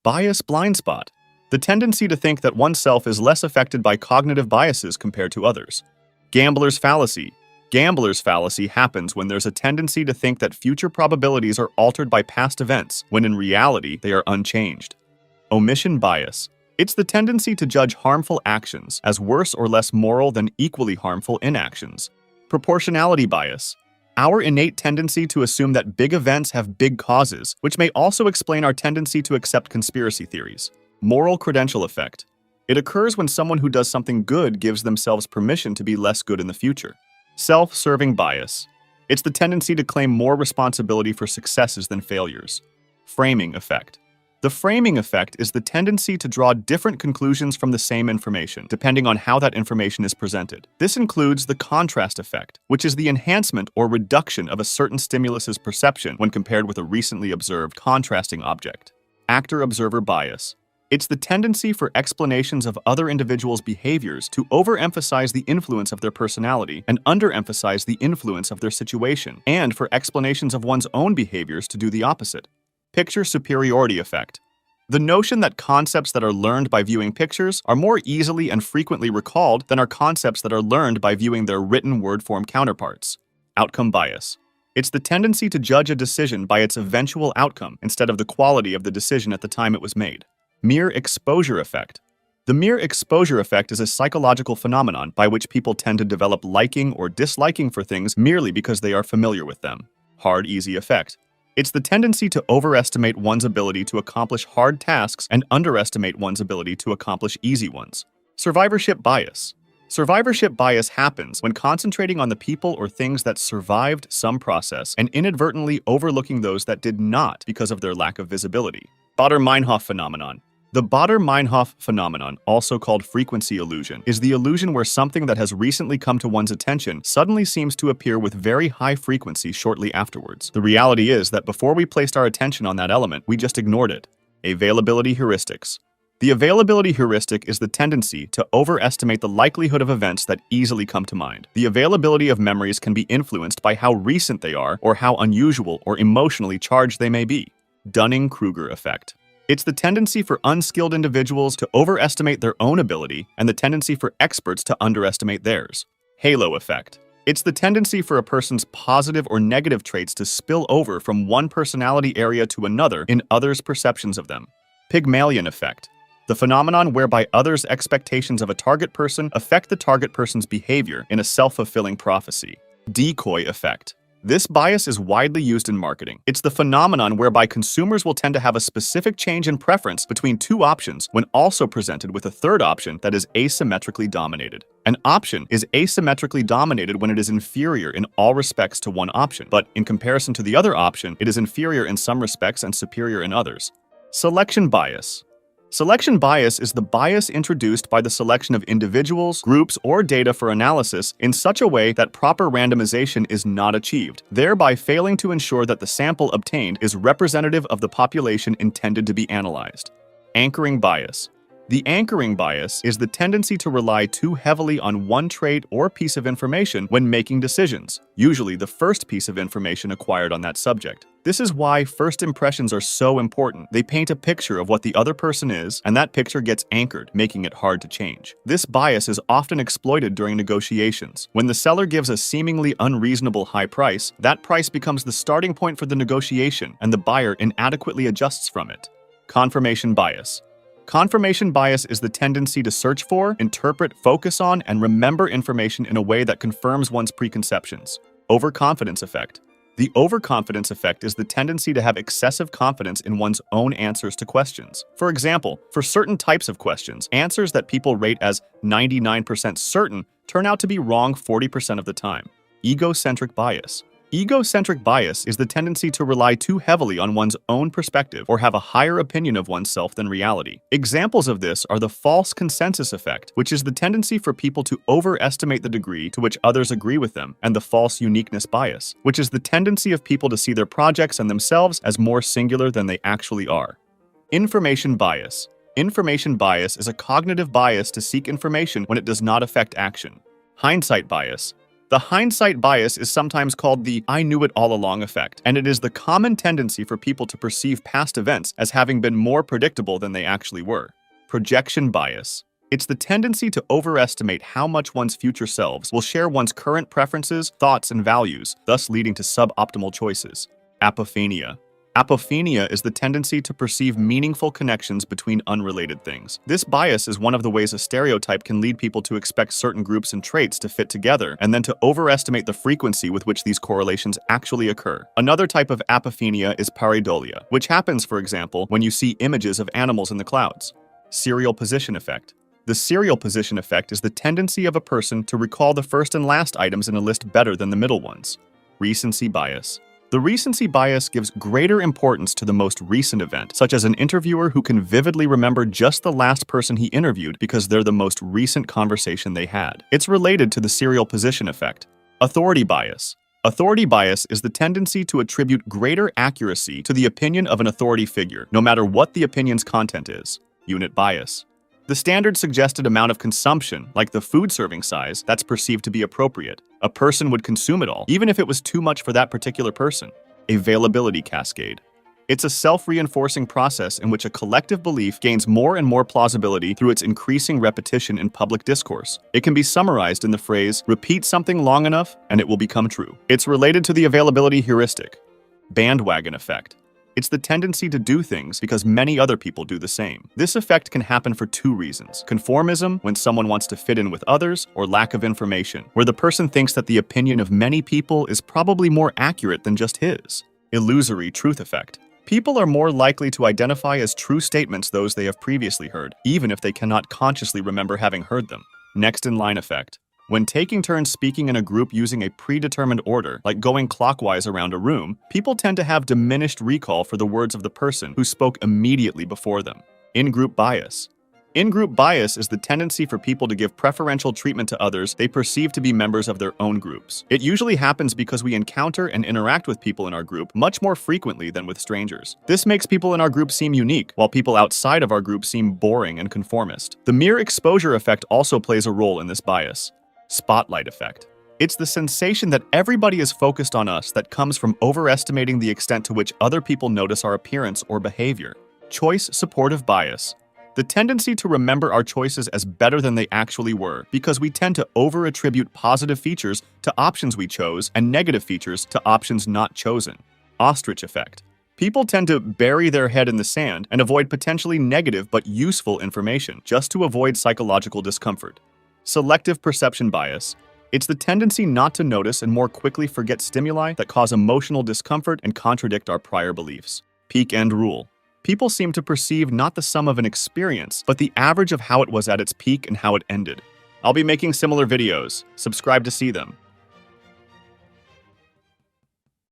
Bias blind spot. The tendency to think that oneself is less affected by cognitive biases compared to others. Gambler's fallacy. Gambler's fallacy happens when there's a tendency to think that future probabilities are altered by past events, when in reality they are unchanged. Omission bias. It's the tendency to judge harmful actions as worse or less moral than equally harmful inactions. Proportionality bias. Our innate tendency to assume that big events have big causes, which may also explain our tendency to accept conspiracy theories. Moral credential effect. It occurs when someone who does something good gives themselves permission to be less good in the future. Self-serving bias. It's the tendency to claim more responsibility for successes than failures. Framing effect. The framing effect is the tendency to draw different conclusions from the same information, depending on how that information is presented. This includes the contrast effect, which is the enhancement or reduction of a certain stimulus's perception when compared with a recently observed contrasting object. Actor-observer bias. It's the tendency for explanations of other individuals' behaviors to overemphasize the influence of their personality and underemphasize the influence of their situation, and for explanations of one's own behaviors to do the opposite. Picture superiority effect. The notion that concepts that are learned by viewing pictures are more easily and frequently recalled than are concepts that are learned by viewing their written word-form counterparts. Outcome bias. It's the tendency to judge a decision by its eventual outcome instead of the quality of the decision at the time it was made. Mere exposure effect. The mere exposure effect is a psychological phenomenon by which people tend to develop liking or disliking for things merely because they are familiar with them. Hard, easy effect. It's the tendency to overestimate one's ability to accomplish hard tasks and underestimate one's ability to accomplish easy ones. Survivorship bias. Survivorship bias happens when concentrating on the people or things that survived some process and inadvertently overlooking those that did not because of their lack of visibility. Baader-Meinhof phenomenon. The Baader-Meinhof phenomenon, also called frequency illusion, is the illusion where something that has recently come to one's attention suddenly seems to appear with very high frequency shortly afterwards. The reality is that before we placed our attention on that element, we just ignored it. Availability heuristics. The availability heuristic is the tendency to overestimate the likelihood of events that easily come to mind. The availability of memories can be influenced by how recent they are or how unusual or emotionally charged they may be. Dunning-Kruger effect. It's the tendency for unskilled individuals to overestimate their own ability and the tendency for experts to underestimate theirs. Halo effect. It's the tendency for a person's positive or negative traits to spill over from one personality area to another in others' perceptions of them. Pygmalion effect. The phenomenon whereby others' expectations of a target person affect the target person's behavior in a self-fulfilling prophecy. Decoy effect. This bias is widely used in marketing. It's the phenomenon whereby consumers will tend to have a specific change in preference between two options when also presented with a third option that is asymmetrically dominated. An option is asymmetrically dominated when it is inferior in all respects to one option, but in comparison to the other option, it is inferior in some respects and superior in others. Selection bias. Selection bias is the bias introduced by the selection of individuals, groups, or data for analysis in such a way that proper randomization is not achieved, thereby failing to ensure that the sample obtained is representative of the population intended to be analyzed. Anchoring bias. The anchoring bias is the tendency to rely too heavily on one trait or piece of information when making decisions, usually the first piece of information acquired on that subject. This is why first impressions are so important. They paint a picture of what the other person is, and that picture gets anchored, making it hard to change. This bias is often exploited during negotiations. When the seller gives a seemingly unreasonable high price, that price becomes the starting point for the negotiation, and the buyer inadequately adjusts from it. Confirmation bias. Confirmation bias is the tendency to search for, interpret, focus on, and remember information in a way that confirms one's preconceptions. Overconfidence effect. The overconfidence effect is the tendency to have excessive confidence in one's own answers to questions. For example, for certain types of questions, answers that people rate as 99% certain turn out to be wrong 40% of the time. Egocentric bias. Egocentric bias is the tendency to rely too heavily on one's own perspective or have a higher opinion of oneself than reality. Examples of this are the false consensus effect, which is the tendency for people to overestimate the degree to which others agree with them, and the false uniqueness bias, which is the tendency of people to see their projects and themselves as more singular than they actually are. Information bias. Information bias is a cognitive bias to seek information when it does not affect action. Hindsight bias. The hindsight bias is sometimes called the "I knew it all along" effect, and it is the common tendency for people to perceive past events as having been more predictable than they actually were. Projection bias. It's the tendency to overestimate how much one's future selves will share one's current preferences, thoughts, and values, thus leading to suboptimal choices. Apophenia. Apophenia is the tendency to perceive meaningful connections between unrelated things. This bias is one of the ways a stereotype can lead people to expect certain groups and traits to fit together, and then to overestimate the frequency with which these correlations actually occur. Another type of apophenia is pareidolia, which happens, for example, when you see images of animals in the clouds. Serial position effect. The serial position effect is the tendency of a person to recall the first and last items in a list better than the middle ones. Recency bias. The recency bias gives greater importance to the most recent event, such as an interviewer who can vividly remember just the last person he interviewed because they're the most recent conversation they had. It's related to the serial position effect. Authority bias. Authority bias is the tendency to attribute greater accuracy to the opinion of an authority figure, no matter what the opinion's content is. Unit bias. The standard suggested amount of consumption, like the food serving size, that's perceived to be appropriate. A person would consume it all, even if it was too much for that particular person. Availability cascade. It's a self-reinforcing process in which a collective belief gains more and more plausibility through its increasing repetition in public discourse. It can be summarized in the phrase, "Repeat something long enough, and it will become true." It's related to the availability heuristic. Bandwagon effect. It's the tendency to do things because many other people do the same. This effect can happen for two reasons: conformism, when someone wants to fit in with others, or lack of information, where the person thinks that the opinion of many people is probably more accurate than just his. Illusory truth effect. People are more likely to identify as true statements those they have previously heard, even if they cannot consciously remember having heard them. Next in line effect. When taking turns speaking in a group using a predetermined order, like going clockwise around a room, people tend to have diminished recall for the words of the person who spoke immediately before them. In-group bias. In-group bias is the tendency for people to give preferential treatment to others they perceive to be members of their own groups. It usually happens because we encounter and interact with people in our group much more frequently than with strangers. This makes people in our group seem unique, while people outside of our group seem boring and conformist. The mere exposure effect also plays a role in this bias. Spotlight effect. It's the sensation that everybody is focused on us that comes from overestimating the extent to which other people notice our appearance or behavior. Choice supportive bias. The tendency to remember our choices as better than they actually were, because we tend to over-attribute positive features to options we chose and negative features to options not chosen. Ostrich effect. People tend to bury their head in the sand and avoid potentially negative but useful information, just to avoid psychological discomfort. Selective perception bias. It's the tendency not to notice and more quickly forget stimuli that cause emotional discomfort and contradict our prior beliefs. Peak-end rule. People seem to perceive not the sum of an experience, but the average of how it was at its peak and how it ended. I'll be making similar videos. Subscribe to see them.